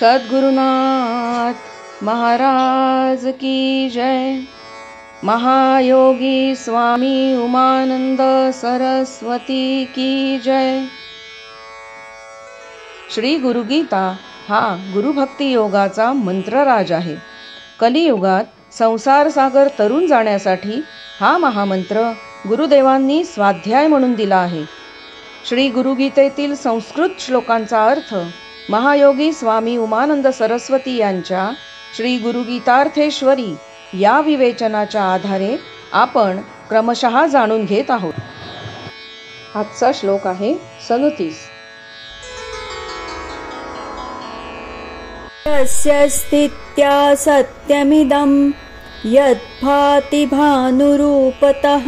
सद्गुरुनाथ महाराज की जय। महायोगी स्वामी उमानंद सरस्वती की जय। श्री गुरुगीता हा गुरुभक्ती योगाचा मंत्रराज आहे। कलियुगात संसार सागर तरुण जाण्यासाठी हा महामंत्र गुरुदेवांनी स्वाध्याय म्हणून दिला आहे। श्री गुरुगीतेतील संस्कृत श्लोकांचा अर्थ महायोगी स्वामी उमानंद सरस्वती यांच्या श्री गुरुगीतार्थेश्वरी या विवेचनाच्या आधारे आपण क्रमशः जाणून घेत आहोत। आजचा श्लोक आहे 37। यस्य स्थित्या सत्यमिदं यद्भाति भानुरूपतः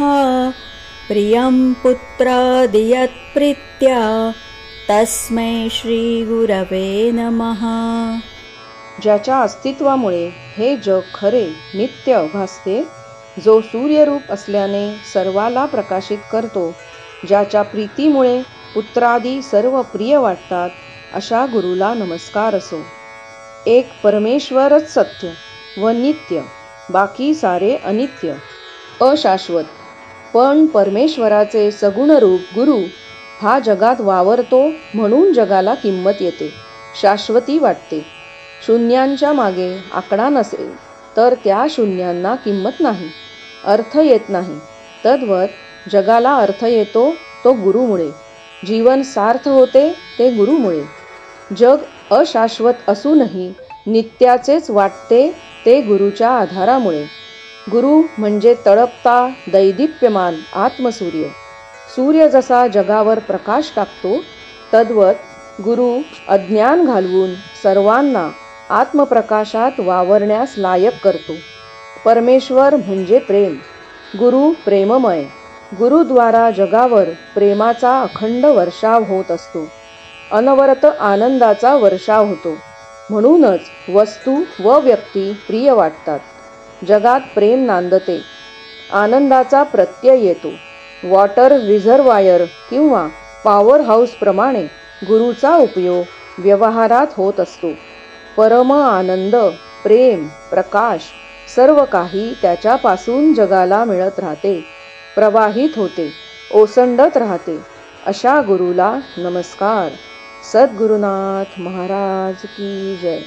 प्रियं पुत्रादियत्प्रीत्या तस्मै श्री गुरवे नमः। ज्याच्या अस्तित्वामुळे हे जग खरे नित्य भासते, जो सूर्यरूप असल्याने सर्वाला प्रकाशित करतो, ज्याच्या प्रीतीमुळे पुत्रादी सर्व प्रिय वाटतात, अशा गुरुला नमस्कार असो। एक परमेश्वरच सत्य व नित्य, बाकी सारे अनित्य अशाश्वत, पण परमेश्वराचे सगुण रूप गुरु हा जगात वावरतो म्हणून जगाला किंमत येते, शाश्वती वाटते। शून्यांच्या मागे आकडा नसेल तर त्या शून्यांना किंमत नाही, अर्थ येत नाही। तद्वत जगाला अर्थ येतो तो गुरुमुळे, जीवन सार्थ होते ते गुरुमुळे। जग अशाश्वत असूनही नित्याचेच वाटते ते गुरुच्या आधारामुळे। गुरु म्हणजे तळपता दैदिप्यमान आत्मसूर्य। सूर्य जसा जगावर प्रकाश टाकतो, तद्वत गुरु अज्ञान घालवून सर्वांना आत्मप्रकाशात वावरण्यास लायक करतो। परमेश्वर म्हणजे प्रेम, गुरु प्रेममय। गुरुद्वारा जगावर प्रेमाचा अखंड वर्षाव होत असतो, अनवरत आनंदाचा वर्षाव होतो। म्हणूनच वस्तू व व्यक्ती प्रिय वाटतात, जगात प्रेम नांदते, आनंदाचा प्रत्यय येतो। वॉटर रिझर्वायर किंवा पॉवर हाऊस प्रमाणे गुरुचा उपयोग व्यवहारात होत असतो। परम आनंद, प्रेम, प्रकाश सर्व काही त्याच्यापासून जगाला मिळत राहते, प्रवाहित होते, ओसंडत राहते। अशा गुरुला नमस्कार। सद्गुरुनाथ महाराज की जय।